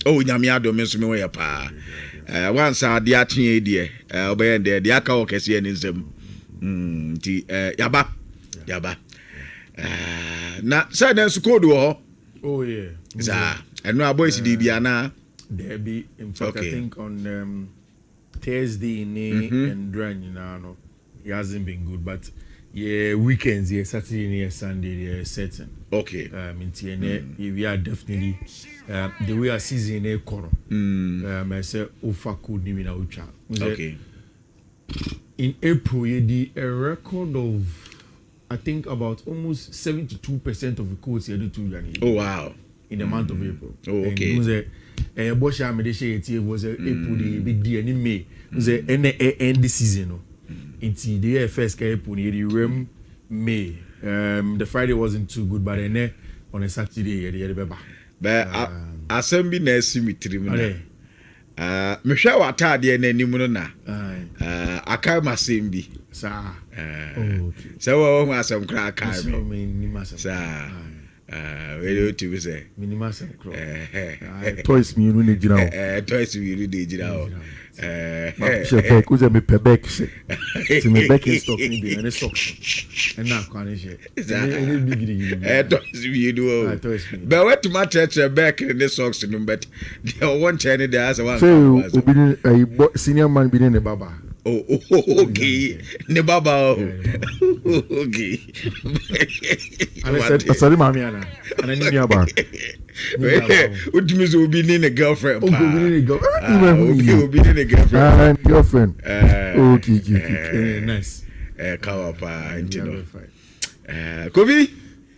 Oh, Nyamiado, Miss Moya Pa. Once I dear teen dear, obey there, the Aka Cassian is Yaba. Now, Sadness code. Oh, yeah. And no boys, Diana. There be, in fact, I think on Thursday, and Dran, you know, it hasn't been good, but yeah, weekends, yeah, Saturday, and Sunday, yeah, certain. Okay. In TNA, we are definitely the way I see in a corner. I say, Ofaku Nimina Ucha. Okay. In April, you did a record of, I think, about almost 72% of the codes you do to. Oh, wow. In the month of April. Oh, okay. And Bosha Medeshe was April, the big day in May. Was end the season. Into the first April, the May. The Friday wasn't too good, but then on a Saturday, but I send me next cemetery. Michelle Watadi and any Munona. I can't my same be. So, some crack. Very to say. Minimas toys me, you need toys me, you need who's a me back. To me back in stock, and a sock. And now, toys you do. But what to my church back in the socks, but they are 110 days. So, a senior man being a baba. Oh, okay. Ne baba. Okay. Sorry, Mamiana. And I need your bar. What do you mean? Will be in a girlfriend? Oh, will be in a girlfriend. Girlfriend. Okay. Nice. Kawapa, Kobe.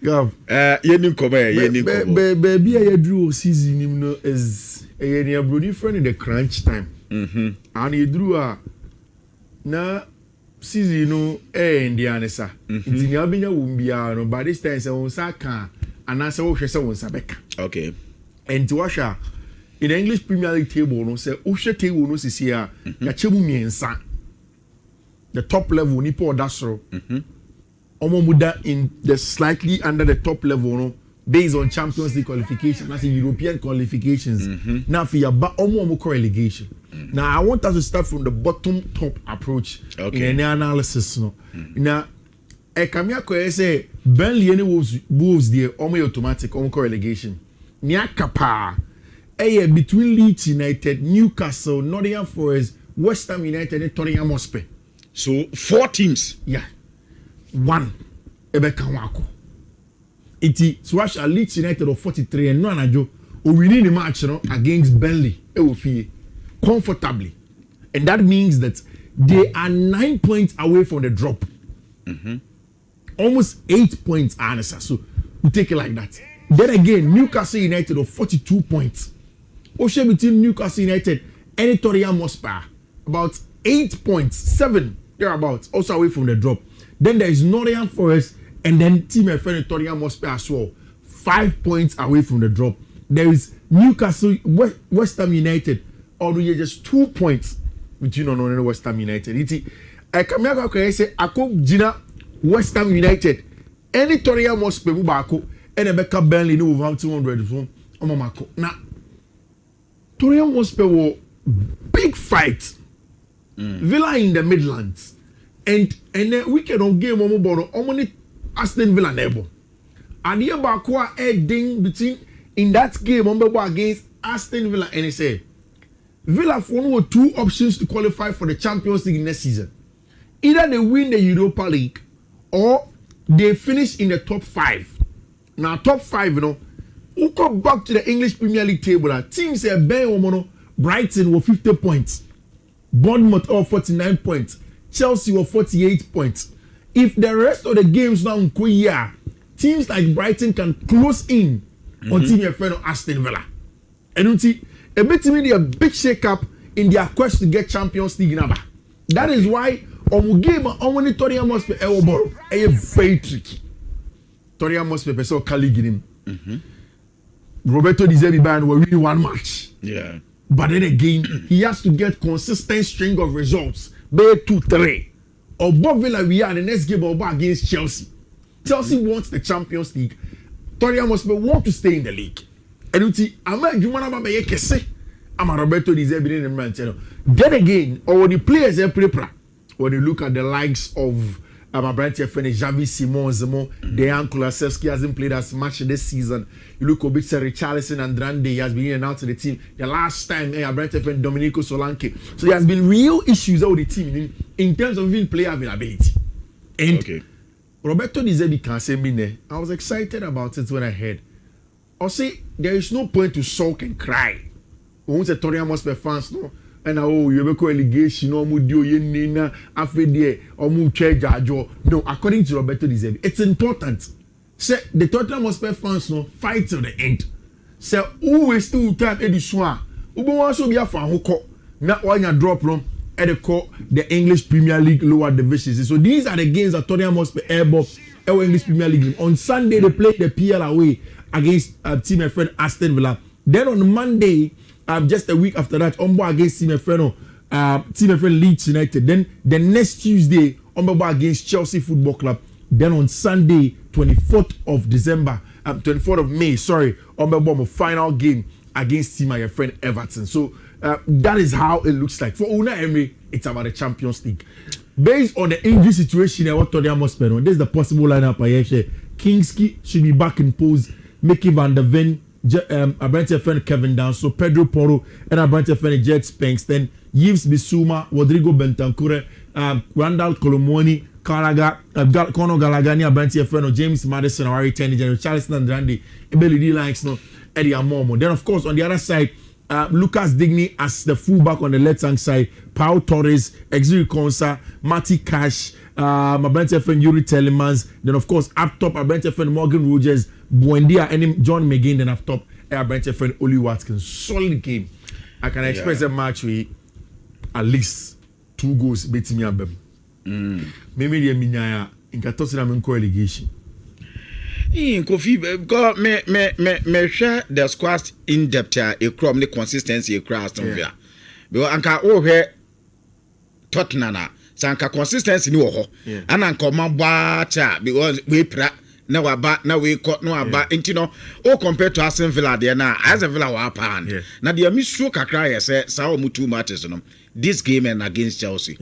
Yenim come here. Baby, I drew season him as a near Brody friend in the crunch time. And he drew a na season no Indiana sa. It's in Yabinya Wumbia, no, by this time, so Saka and I say, Sabeka. Okay. And to Washa in the English Premier League table, no say, Usha table no see here, Yachebumi and Sa. The top level, Nipo Dasro. Omomuda in the slightly under the top level, no, based on Champions League qualification, that's European qualifications. Now for your Omo relegation. Now I want us to start from the bottom top approach in any analysis. No, now Kamia say Burnley any Wolves there Omo automatic Omo relegation. Nia Kapa between Leeds United, Newcastle, Nottingham Forest, West Ham United, and Tottenham Hotspur. So 4 teams. Yeah. 1 Ebeka Wako. Iti Swasha Leeds United of 43 and no anajo o winning the match against Burnley comfortably. And that means that they are 9 points away from the drop. Almost 8 points answer. So we take it like that. Then again, Newcastle United of 42 points. Ocean between Newcastle United and Tottenham Hotspur about 8 points, 7 thereabouts, also away from the drop. Then there is Nottingham Forest and then team friend Tottenham Hotspur as well, 5 points away from the drop. There is Newcastle West Ham United, although just 2 points between on West Ham United. Iti I come here say Ako Gina West Ham United any Tottenham Hotspur Bako and a backup Burnley no over 200 from Omamako. Now Tottenham Hotspur were big fight. Villa in the Midlands. And then weekend on game on Aston Villa nebo. And here Bakwa ding between in that game against Aston Villa and they say Villa for 2 options to qualify for the Champions League next season. Either they win the Europa League or they finish in the top 5. Now top 5, who come back to the English Premier League table, teams say Brighton were 50 points. Bournemouth 49 points. Chelsea were 48 points. If the rest of the games now in teams like Brighton can close in on team your friend of Aston Villa. And you see, a bit a big shake-up in their quest to get Champions League number. That is why on game on Tottenham Hotspur very tricky. Tottenham Hotspur so Kali him. Roberto Di Zerbi band will win 1 match. Yeah. But then again, he has to get consistent string of results. Be 2-3. Or Bob Villa we are the next game against Chelsea. Chelsea wants the Champions League. Tottenham Hotspur want to stay in the league. And you ama adwuma na ba ye kese ama Roberto Di Zerbi in Manchester. Then again, or the players they prepare when you look at the likes of my brand friend Javi Simons, Dejan Kulusevski hasn't played as much this season. You look a bit Richarlison and Andrade, he has been in and out of the team. The last time, my brand friend Domenico Solanke. So there has been real issues with the team in terms of even player availability. And Roberto Di Zerbi can say me there. I was excited about it when I heard. I say there is no point to sulk and cry. We want to Tottenham Hotspur fans, no. And you have a allegation, no, no, according to Roberto Di Zerbi, it's important. Say the Tottenham Hotspur fans no fight till the end. Say who waste still time ediswa. Who wants to be a fan who call not one your drop room at the English Premier League lower divisions. So these are the games that Tottenham Hotspur airball English Premier League. On Sunday they played the PL away against team my friend Aston Villa. Then on Monday. Just a week after that, Ombo against team friend Leeds United. Then the next Tuesday, Ombo against Chelsea Football Club. Then on Sunday, 24th of May, Ombo final game against team my friend Everton. So that is how it looks like. For Unai Emery, it's about the Champions League. Based on the injury situation and what Tottenham must spend on, this is the possible lineup I share. Kingsley should be back in pose. Mickey van der Ven. Abrante friend Kevin Danso, Pedro Porro, and Abrante friend Jet Spanks, then Yves Bissouma, Rodrigo Bentancur, Randall Colomoni, Conor Galagani, Abrante friend James Madison, or Harry General Charleston and Randy, Ebeli D. Likes, no, Eddie Amomo. Then, of course, on the other side, Lucas Digny as the fullback on the left hand side, Pau Torres, Exiri Konsa, Matty Cash, Abrante friend Yuri Telemans, then, of course, up top, Abrante friend Morgan Rogers. Buendia and John McGinn, then up top, our bench friend Oli Watkins. Solid game. I can express a match with at least 2 goals beating me up. Maybe the Minya in Katosina Menko relegation. In Kofi, God, me share the squad in depth, a crumb the consistency across Villa. Because Anka over Tottenham, Sanka consistency no ho. And Anka Mambata because we na we cut no aba intino o compared to Aston Villa there na Aston Villa wa pan na the misu kakra ye say sao mu 2 matches no this game and against Chelsea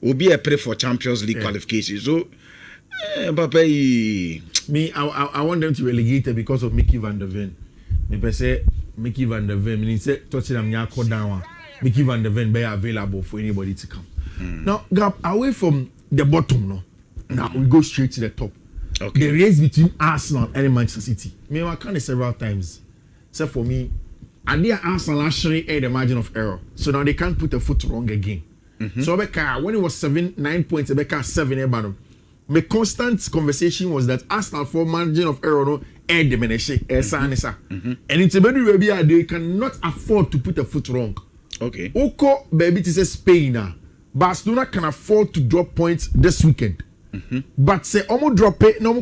obi a pray for Champions League qualification so Mbappe me I want them to relegate it because of Mickey van der Ven. Me say Mickey van der Ven mean say Tottenham nya cut down Mickey van der Ven be available for anybody to come. Now gap away from the bottom no. Now we go straight to the top. Okay. The race between Arsenal and Manchester City. Me, I can't several times. So for me, and they Arsenal actually had the margin of error. So now they can't put a foot wrong again. So when it was 9 points, Becca 7. My constant conversation was that Arsenal for margin of error no had diminished. And it's a very baby they cannot afford to put a foot wrong. Okay. Oko baby to say Spain now. Barcelona can afford to drop points this weekend. But say omo drop it no mo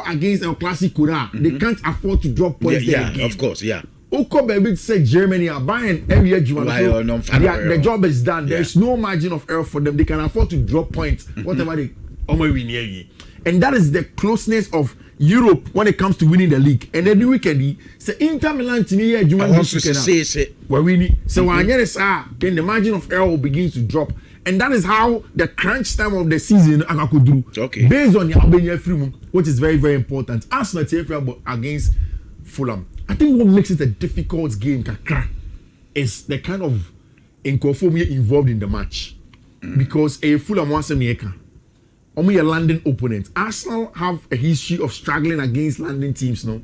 against El Clasico now. They can't afford to drop points there again. Of course, Oko baby say Germany are buying every year the job is done. There is no margin of error for them. They can afford to drop points whatever they omo win here. And that is the closeness of Europe when it comes to winning the league. And then the weekend say Inter Milan to me here we're winning. So when then the margin of error will begin to drop. And that is how the crunch time of the season could do. Okay. Based on the Albania Freeman, which is very, very important. Arsenal against Fulham. I think what makes it a difficult game is the kind of inconformity involved in the match. Because a Fulham wants a maker. Only a London opponent. Arsenal have a history of struggling against London teams, no?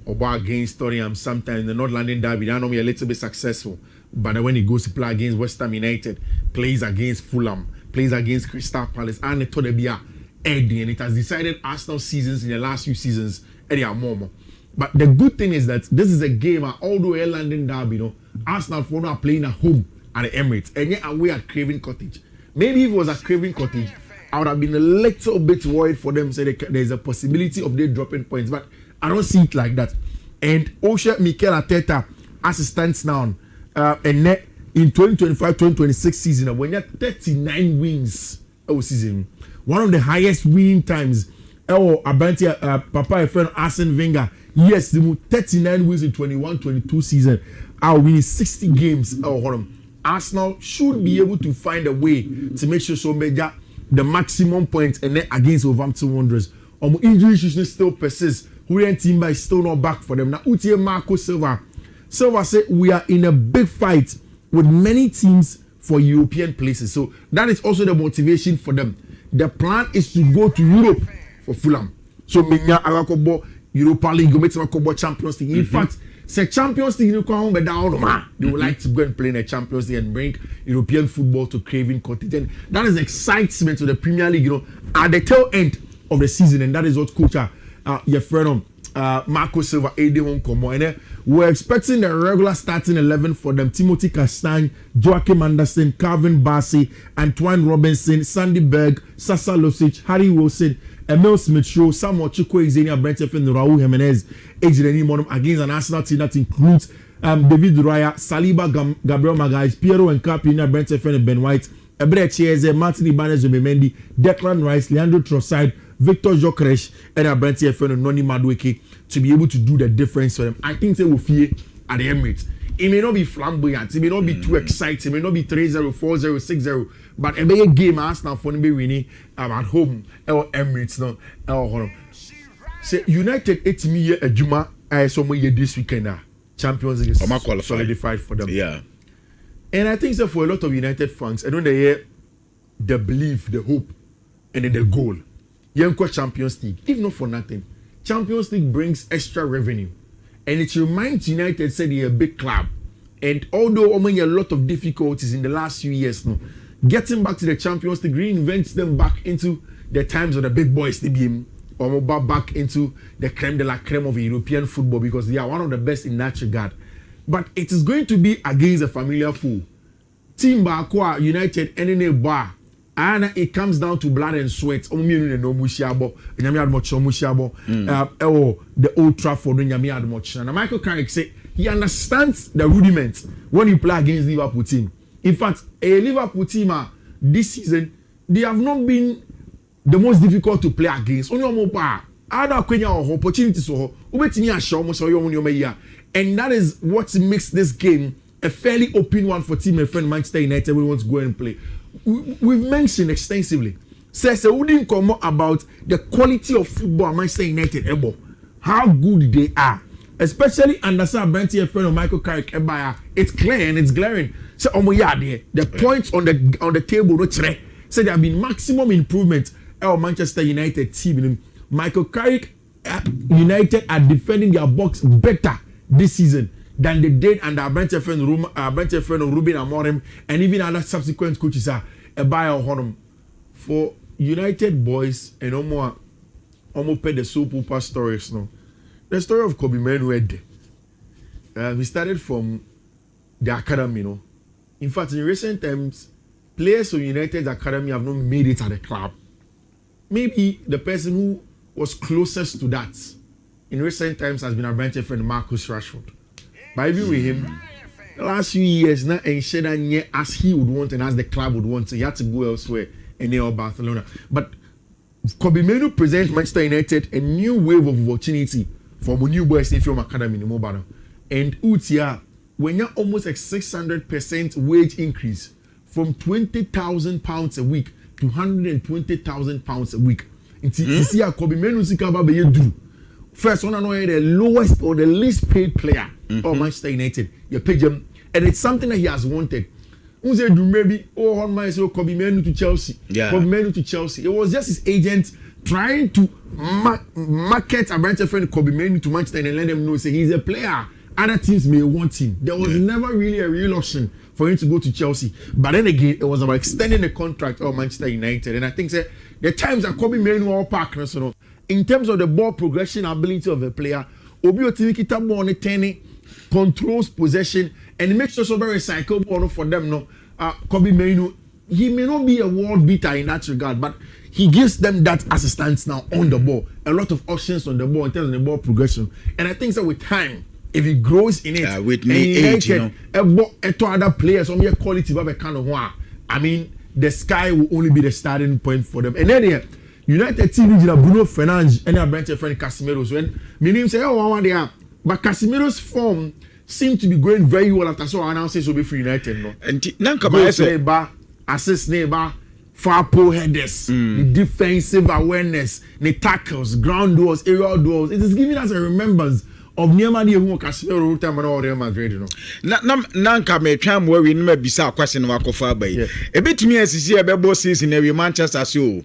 Or against Tottenham sometimes. The North London derby, they're normally a little bit successful. But when he goes to play against West Ham United, plays against Fulham, plays against Crystal Palace, and it thought be Eddie, and it has decided Arsenal seasons in the last few seasons, Eddie are more. But the good thing is that this is a game, although a London derby, Arsenal for now playing at home at the Emirates, and yet away at Craven Cottage. Maybe if it was at Craven Cottage, I would have been a little bit worried for them, say there's a possibility of they dropping points, but I don't see it like that. And Osha Mikel Arteta, as it stands now, and in 2025-2026 season, when you have 39 wins season, one of the highest winning times. Abantia, Papa, a friend Arsene Wenger, Yes, the 39 wins in 21-22 season are winning 60 games. Arsenal should be able to find a way to make sure so major the maximum points and then against Wolverhampton Wanderers. Injury issues still persist. Who team is still not back for them. Now, Utie Marco Silva said we are in a big fight with many teams for European places. So that is also the motivation for them. The plan is to go to Europe for Fulham. So Menya Arakobo Europa League, Champions League. In fact, say Champions League, they would like to go and play in the Champions League and bring European football to Craven Cottage. And that is excitement to the Premier League, at the tail end of the season. And that is what coach your friend Marco Silva and we're expecting the regular starting 11 for them: Timothy Castagne, Joachim Anderson, Calvin Bassey, Antoine Robinson, Sandy Berg, Sasa Losic, Harry Wilson, Emil Smith-Rowe, Samuel Chukwueze, Brentford, and Raul Jimenez against an Arsenal team that includes David Raya, Saliba, Gabriel Magalhaes, Piero and Carpina, Brentford, and Ben White, Ebre Chieze, Martin Ibanez, Zubimendi, Declan Rice, Leandro Trossard, Victor Gyökeres, and Brentford and Noni Madueke to be able to do the difference for them. I think they will fear at the Emirates. It may not be flamboyant, it may not be too exciting, it may not be 3-0, 4-0, 6-0, but a big game Arsenal for be winning at home or Emirates no. Say United 8 million a Juma somewhere this weekend Champions League is solidified for them. Yeah. And I think so for a lot of United fans, I don't hear the belief, the hope, and then the goal. Young Champions League, if not for nothing, Champions League brings extra revenue. And it reminds United said they're a big club. And although a lot of difficulties in the last few years, getting back to the Champions League reinvents them back into the times of the big boys, the game, or back into the creme de la creme of European football because they are one of the best in that regard. But it is going to be against a familiar foe. Team Barca, United, any bar. And it comes down to blood and sweat. The Old Trafford and Michael Carrick said he understands the rudiments when you play against Liverpool team. In fact, a Liverpool team this season, they have not been the most difficult to play against. Only other opportunities and that is what makes this game a fairly open one for team and friend Manchester United when we want to go and play. We've mentioned extensively. Says we didn't come about the quality of football Manchester United how good they are, especially under Brentford friend of Michael Carrick. It's clear and it's glaring. So the points on the table say there have been maximum improvement of Manchester United team. Michael Carrick United are defending their box better this season than they did under Brentford friend of Ruben Amorim and even other subsequent coaches are a buyer honor for United boys and almost pay the soap opera stories. No, the story of Kobe Manu we started from the academy. In fact, in recent times, players of United's academy have not made it at the club. Maybe the person who was closest to that in recent times has been our Brentford friend Marcus Rashford. But even with him, the last few years, not as he would want and as the club would want, so he had to go elsewhere and they are Barcelona. But Kobe Manu presents Manchester United a new wave of opportunity from a new boys in film academy in Mobile. And Utia, when you're almost a 600% wage increase from £20,000 a week to £120,000 a week. You see, Kobe Manu do. First one, I know the lowest or the least paid player of Manchester United. You pay him, and it's something that he has wanted. Who said maybe on my Kobe Manu to Chelsea? Yeah. Kobe Manu to Chelsea. It was just his agent trying to market a Brentford friend Kobe Manu to Manchester and let them know say he's a player. Other teams may want him. There was never really a real option for him to go to Chelsea. But then again, it was about extending the contract of Manchester United. And I think the times that Kobe Manu all partners, in terms of the ball progression ability of a player, Obi Otiwikita ball on the 10 controls possession and makes sure so very recyclable ball for them. Kobe Manu, he may not be a world beater in that regard, but he gives them that assistance now on the ball. A lot of options on the ball in terms of the ball progression. And I think so with time, if he grows in it, with me age, to other players, on your quality, I mean, the sky will only be the starting point for them. And then United team is Bruno Fernandes and a branch of friend Casemiro's when meaning say oh one there, but Casemiro's form seemed to be going very well after so announced will be for United no. And Nanka say assist neighbor, far post headers, the defensive awareness, the tackles, ground duels, aerial duels. It is giving us a remembrance of Nhyira who Casemiro time and all Real Madrid, you know. Nanka me tram where we never be sa question wako far by. A bit me as is here bebo season every Manchester so.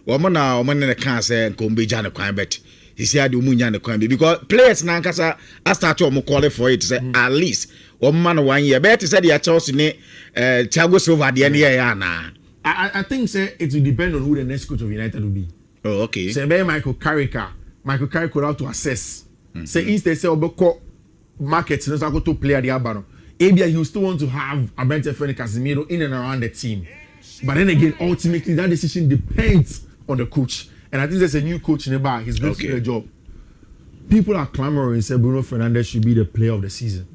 Wamona omane ne kan say Kombe Jana kwan bet. He said you munya ne kwan because players nankasa I start to call for it say at least one man 1 year. Bet said the Chelsea ne Thiago Silva the end year na. I think say it will depend on who the next coach of United will be. Oh okay. Say Michael Carrick out to assess. Say instead say obeko market no so go to player the abano. Maybe you still want to have a bench friend Casemiro in and around the team. But then again ultimately that decision depends on the coach. And I think there's a new coach in the bar. He's going to do the job. People are clamoring say Bruno Fernandes should be the player of the season.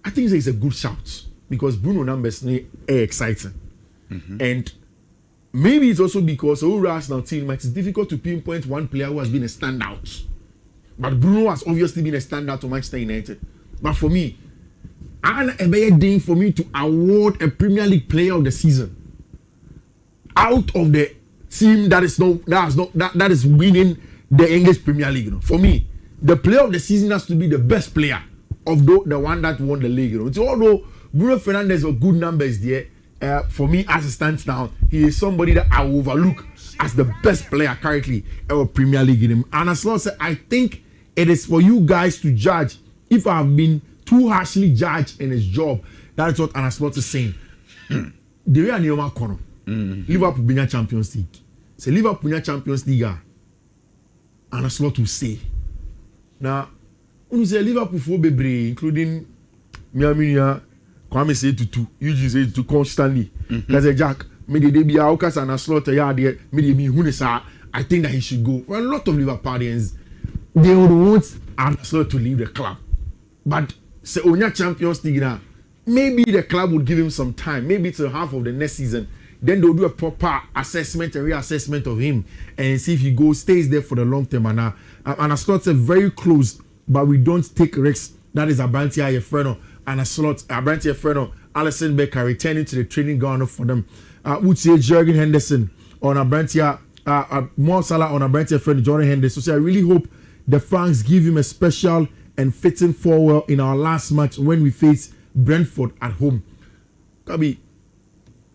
I think it's a good shout because Bruno numbers are exciting. And maybe it's also because our Arsenal team it's difficult to pinpoint one player who has been a standout. But Bruno has obviously been a standout to Manchester United. But for me, and a better thing for me to award a Premier League player of the season out of the team that is winning the English Premier League. You know. For me, the player of the season has to be the best player of the one that won the league. You know. So although Bruno Fernandes got good numbers there, for me as it stands now, he is somebody that I overlook as the best player currently in Premier League. In him. And as long as I think it is for you guys to judge if I have been too harshly judged in his job. That is what Anaslot is saying. The way Nhyira kono. Liverpool be Champions League. Say Liverpool be Champions League. Anaslot will say. Now, when you say Liverpool for bebre, including Miaminia, Kwame say to Eugene say to constantly. Because Jack, me the be Aukas Anaslot ya there, me the me hunesa. I think that he should go. For a lot of Liverpoolians, they would want Anaslot to leave the club. But say Onya Champions League now, maybe the club would give him some time. Maybe it's a half of the next season. Then they'll do a proper assessment and reassessment of him and see if he stays there for the long term. And Anaslot said very close, but we don't take risks. That is Abantia Yefreno and Abantia Yefreno, Alisson Becker returning to the training ground for them. Would say Jurgen Henderson on Abantia, Mo Salah on Abantia Yefreno, Jordan Henderson. So I really hope the Franks give him a special and fitting farewell in our last match when we face Brentford at home. Kabi,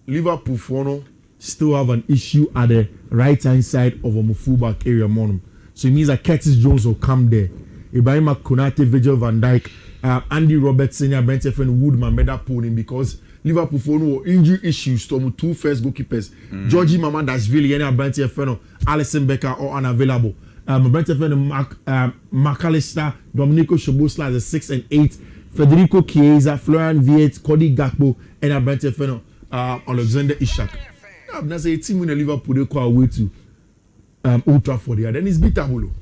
Liverpool Fono still have an issue at the right hand side of a fullback area monum. So it means that Curtis Jones will come there. Ibrahim Konate, Virgil van Dijk, Andy Robertson, Brentford Woodman, better pulling because Liverpool Fono injury issues to two first goalkeepers. Georgie Mamardashvili and Brentford, Alisson Becker are unavailable. Brentford McAllister, Domenico Szoboszlai as the 6 and 8, Federico Chiesa, Florian Wirtz, Cody Gakpo, and Brentford Alexander Isak. Now, that's a team in Liverpool they call away to Old Trafford here. Then it's beatable.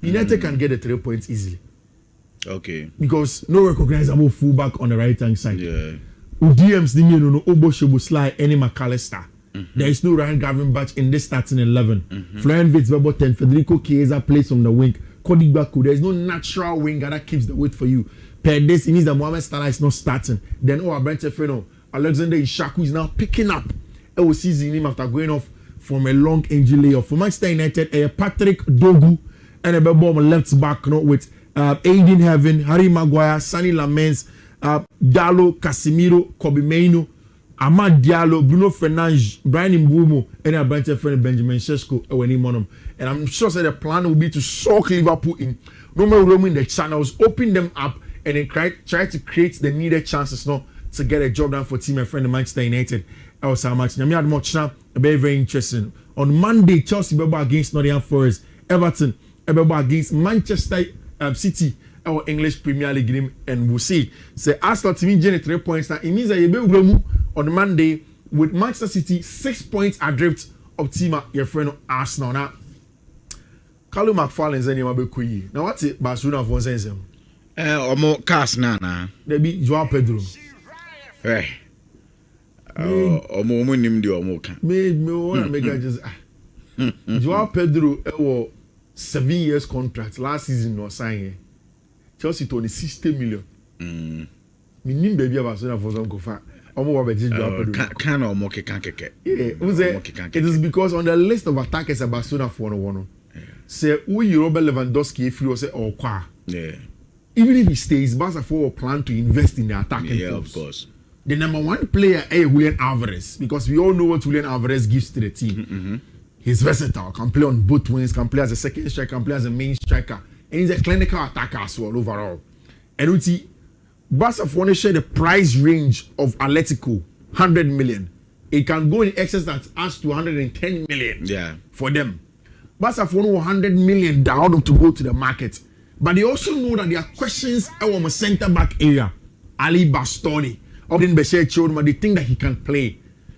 United can get the 3 points easily. Okay. Because no recognizable fullback on the right hand side. Yeah. DMs no Obo Szoboszlai, any McAllister. There is no Ryan Gravenberch in this starting 11. Florian Wirtz, Bebo 10, Federico Chiesa plays from the wing. Cody Gakpo, there is no natural winger that keeps the weight for you. Per this, it means that Mohamed Salah is not starting. Then Brentford, Alexander Isak is now picking up. We see him after going off from a long injury layoff. For Manchester United, Patrick Dogu and a Bebo left back with Aiden Heaven, Harry Maguire, Sonny Lamens, Dallo, Casemiro, Kobe Mainoo, Amad Diallo, Bruno Fernandes, Brian Mbeumo, and a branch of friend Benjamin Sesko. And I'm sure that the plan will be to soak Liverpool in. No more room in the channels, open them up, and then try to create the needed chances now to get a job done for team and friend Manchester United. Also, match. Now, very, very interesting. On Monday, Chelsea will be against Nottingham Forest, Everton will be against Manchester City, our English Premier League game, and we'll see. So, Arsenal to me generate 3 points now. It means that you will on Monday with Manchester City 6 points adrift of team your friend Arsenal. Now, Carlo McFarlane's name be kuyi. Now, what's it? Barcelona for sense. Omo cast na. There be Joao Pedro. Hey. Omo nim di omo kan. Me wanna make just Joao Pedro 7 years contract last season no sign. Chelsea to 60 million. Me nim baby about so for some kofa. Omo wa be Joao Pedro. Can omo kan keke. Yeah, it is because on the list of attackers at Barcelona for no. Say we Robert Lewandowski if you say kwa. Yeah. Even if he stays, Barca will plan to invest in the attacking force. force. Of course. The number one player is Julian Alvarez because we all know what Julian Alvarez gives to the team. He's versatile, can play on both wings, can play as a second striker, can play as a main striker, and he's a clinical attacker as well overall. And we see Barca want to share the price range of Atletico, 100 million. It can go in excess that as to 110 million for them. Barca want 100 million down to go to the market. But they also know that there are questions on the centre back area. Ali Bastoni, Odin Bashir Chodma, they think that he can play.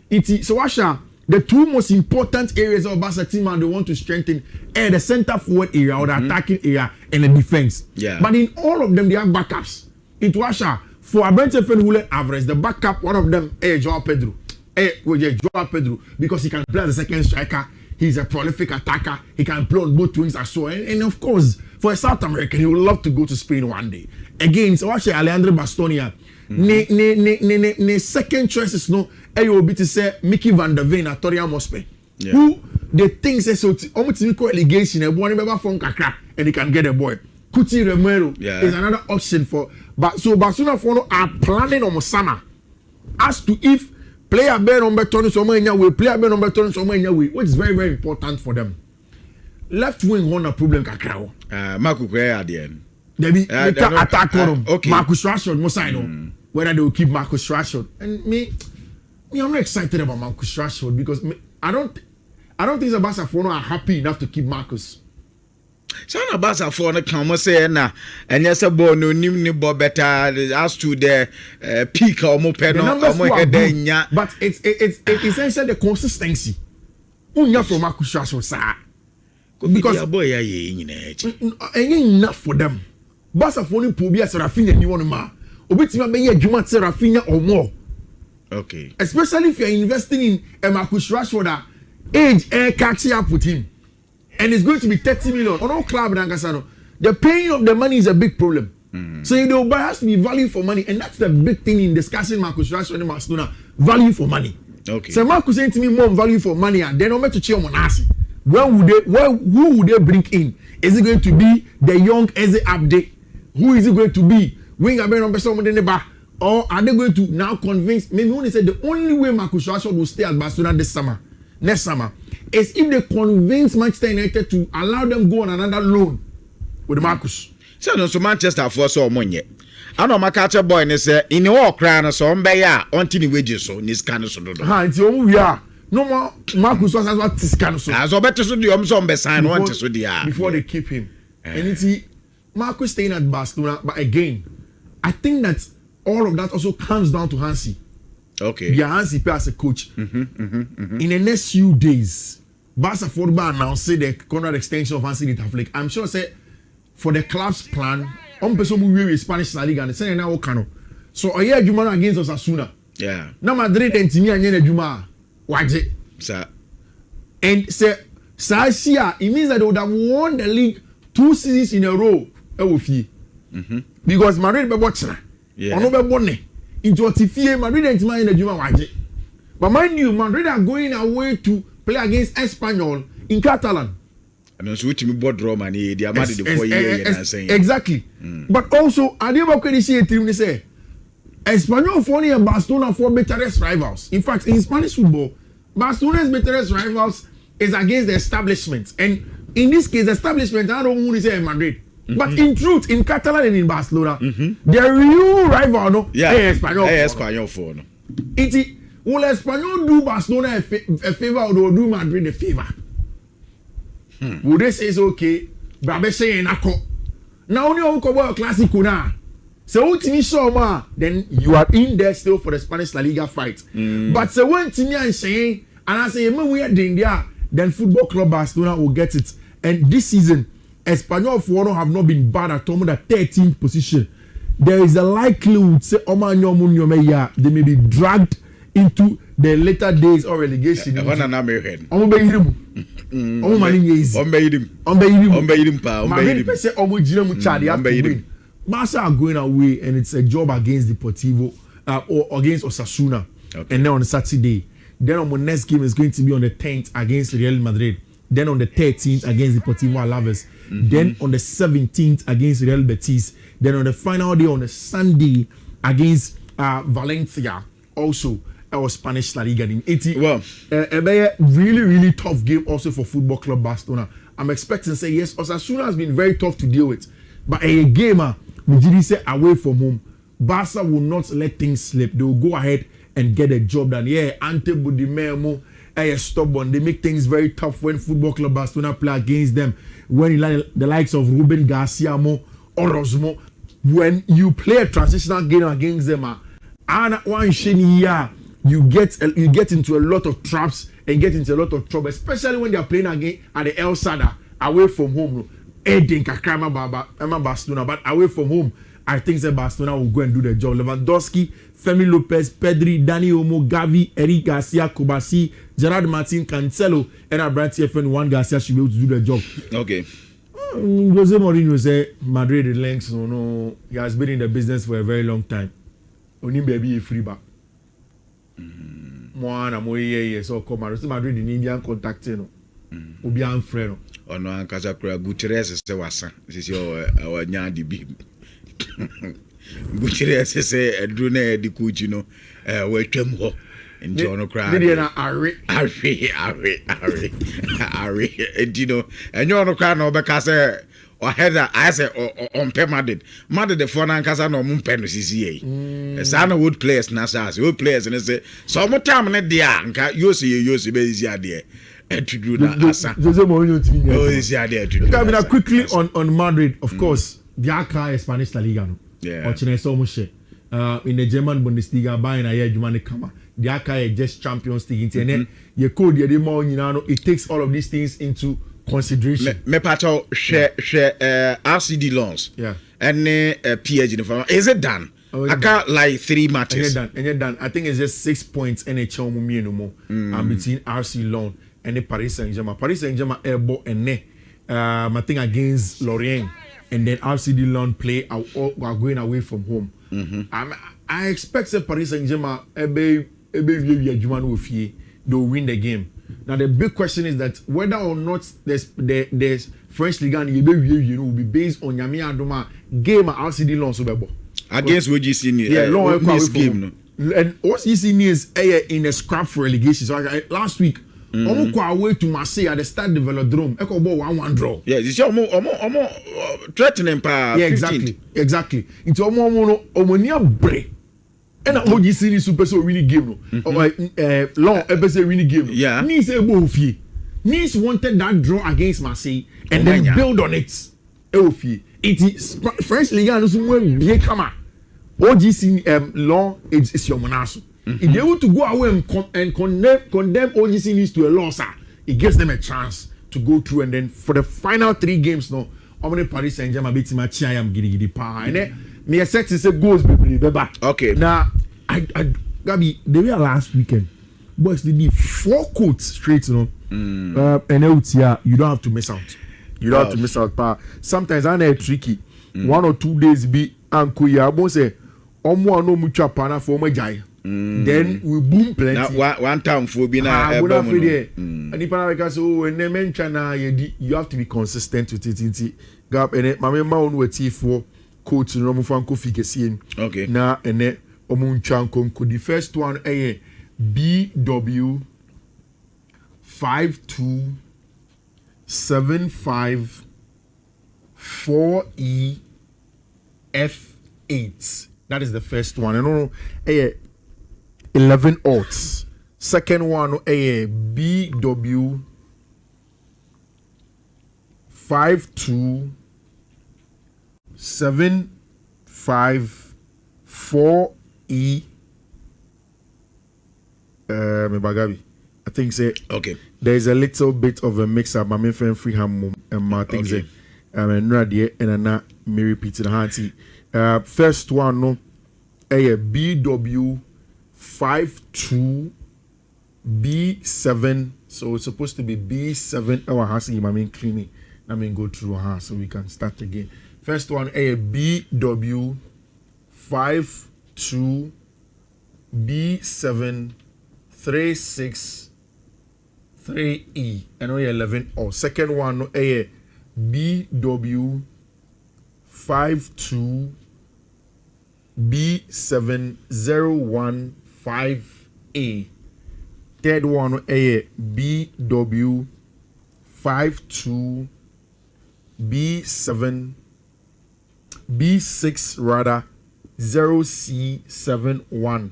So Asha, the two most important areas of Barca team and they want to strengthen are the centre forward area or the attacking area and the defense. Yeah. But in all of them, they have backups. It was for Abrante Fenhulen Alvarez, the backup, one of them is Joao Pedro. Joao Pedro, because he can play as a second striker. He's a prolific attacker. He can play on both wings as well. And of course, for a South American, he would love to go to Spain one day. Again, so watch Alejandro Bastonia. Ne second choice is no. Will be to say Mickey Van der Ven at Torreon Mospe. Who the thing says so. Almost equal allegation. A boy never from Kakra and he can get a boy. Kuti Romero is another option for. But so Barcelona are planning on summer as to if player Ben number 20 somewhere in your way, player Ben number 20 somewhere in your way, which is very, very important for them. Left wing one a problem kakao. Marco Gray at the end. They can attack on him. Okay. Marcus Rashford, most I know. Whether they will keep Marcus Rashford. And me, I'm not excited about Marcus Rashford because I don't think the Barca are happy enough to keep Marcus. Sana Barca for the come say na and yes a boy no nim ni bo better as to the peak or more pen or more head. But it's essentially the consistency. Unya from Marcus Rashford sir. Because a boy enough for them. Barca for Pobia Serafina you want ma. Obitima be Juma Serafina or more. Okay. Especially if you're investing in a Marcus Rashford age catching up with him. And it's going to be 30 million on all club in Angasano. The paying of the money is a big problem. So you know, there has to be value for money, and that's the big thing in discussing Marcus Rashford and Barcelona. Value for money. Okay. So Marcus saying to me more value for money, and then I'm going to cheer on Monasi. Who would they bring in? Is it going to be the young Eze Abde? Who is it going to be? Winger Ben number someone in the bar? Or are they going to now convince? Maybe when they said the only way Marcus Rashford will stay at Barcelona next summer, is if they convince Manchester United to allow them go on another loan with Marcus. So Manchester for so money. I know my catcher boy and say in all crown so on by until the wages so in this kind of so. It's we are no more Marcus was as what this kind of so. As better so the some be sign want to so before they keep him. And it's Marcus staying at Barcelona, but again, I think that all of that also comes down to Hansi. Okay. Yeah, Hansi P as a coach. In the next few days, Barca football announced the contract extension of Hansi Liga. I'm sure say for the club's plan, person will be Spanish La Liga and say now Okano. So a year Juma against Osasuna. Yeah. Now Madrid and Timmy and Juma. Watch it. Sir. And say Sasia, it means that they would have won the league 2 seasons in a row. Because Madrid be watching. Yeah. Ono be bonne. Into Tifie, Madrid and Timmy and Juma watch it. But mind you, Madrid are going away to play against Espanyol in Catalan. And also with me board Roman, they are mad the 4 years saying. Exactly. But also, I didn't want to see a team say Espanyol for and Barcelona for bitterest rivals. In fact, in Spanish football, Barcelona's bitterest rivals is against the establishment. And in this case, the establishment, I don't want to say Madrid. But in truth, in Catalan and in Barcelona, the real rival, no, Espanyol for no. Will Espanyol do Barcelona a favor or do Madrid a favor? Would they say it's okay? But they say Nako. Now only on Kobo Classic now. So Timmy Shoma, then you are in there still for the Spanish La Liga fight. But so when Timmy is saying, and I say, we are doing there, then Football Club Barcelona will get it. And this season, Espanyol for have not been bad at all, the 13th position. There is a likelihood say they may be dragged into the later days of relegation. One na me head. Omo be yirim. Omo mani nyezi. Omo be yirim pa. Madrid say omo jina mu chade after win. Barca are going away and it's a job against Deportivo or against Osasuna. Okay. And then on Saturday. Then on the next game is going to be on the 10th against Real Madrid. Then on the 13th against Deportivo Alaves. Then on the 17th against Real Betis. Then on the final day on the Sunday against Valencia. Also, our Spanish La Liga. Well, a really, really tough game also for Football Club Barcelona. I'm expecting to say yes, Osasuna has been very tough to deal with. But a gamer, Nhyira say away from home, Barca will not let things slip. They will go ahead and get a job done. Yeah, Ante Budimemo, stubborn. They make things very tough when Football Club Barcelona play against them. When the likes of Ruben Garcia or Orozmo, when you play a transitional game against them, and one year you get into a lot of traps and get into a lot of trouble, especially when they are playing again at the El Sada away from home. Barcelona, but away from home, I think that Barcelona will go and do the job. Lewandowski, Femi Lopez, Pedri, Dani Olmo, Gavi, Eric Garcia, Kobasi, Gerard Martin, Cancelo, and Abranti FN Juan Garcia should be able to do the job. Okay. Jose Mourinho say Madrid links. No, he has been in the business for a very long time. Only baby a free back. Moana Moye so come Madrid in Indian contacting. Obi an friend. Ono ankasa kura Gutierrez se wasa. This is your nyandi bi. Gutierrez say edru na edi kuji no wetwam ho. Nti ono kura. Did na are. Enti no enyo ono kura na obeka say or header I say on Madrid the phone ankasa na omumpe no sisi yi. Sa na wood players na sa wood players na say so mo time na dia nka yosi be easy ade. To do that, Jose Mourinho. Quickly on Madrid, of course, Barca is Spanish La Liga. Yeah. In the German Bundesliga, buying a year Germanic Kammer. Barca is just Champions League. And then you code the more, it takes all of these things into consideration. Me pato share RCD loans. Yeah. And PSG. Is it done? I got like 3 matches. And you're done. I think it's just 6 points NHL no more. Between RC loan and the Paris Saint-Germain. Paris Saint-Germain airborne and I think against Lorient. And then RCD Lyon play are going away from home. I expect that Paris Saint-Germain they'll win the game. Now the big question is that whether or not there's French Liga will be based on Yami Adoma game at RCD Lyon Superbo. Against WGC game. And WGC is in a scrap for relegation. So last week, almost away to Marseille at the Stade de Velodrome. Echo ball 1-1 draw. Yeah, this is almost threatening power. Yeah, exactly. It's almost near break. And WGC is super so winning game. Long episode winning game. Yeah. Nice Ebofi. Nice wanted that draw against Marseille and then build on it. Ebofi. It is French Liga and somewhere big come. OGC law is your monaso. If they want to go away and condemn OGC needs to a loss, it gives them a chance to go through. And then for the final 3 games, no, how many Paris Saint-Germain beat him? I am giddy pa. And then me expect to say goals be back. Okay. Now, Gabi, they were last weekend. Boys did 4 quotes straight, you know. And you don't have to miss out. You don't have to miss out. Pa. Sometimes I know tricky. 1 or 2 days be uncle ya. Bon say, omo no mucha pana for my jai. Then we boom plenty. Now, one time for being and if I say, oh, and then mention you have to be consistent with it. Gap and it, my member on with T4 coach in Romufan Kofi Kessin. Okay. Now, and then Omunchanko could the first one a BW 5275-4EF8. That is the first one. And 11 odds. Second one a BW 52754E Bagabi. I think say okay. There's a little bit of a mix up. My friend Freeham and my things say and na me repeat the handy. First one no a BW 52 B7. So it's supposed to be B7. Oh, I see. I mean, cleaning. I mean, go through her so we can start again. First one, a BW 52 B7 36 3E. And we 11. Or second one, a BW 52 B7015A. Third one, a BW 52 B6 rather 0C71.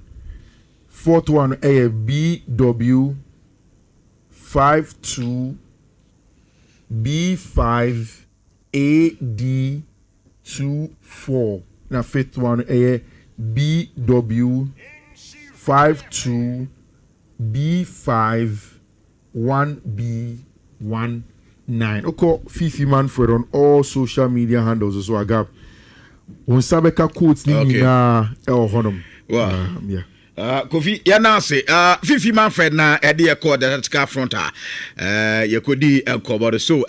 Fourth one, a BW 52 B5 AD24. Now fifth one, a BW 52 B5 1B19. Okay, Fiifi Manfred on all social media handles. So I got when Sabeka quotes Nhyira honum. Wow. Yeah. Kofi yanase Fiifi Manfred na ede e call the front you could so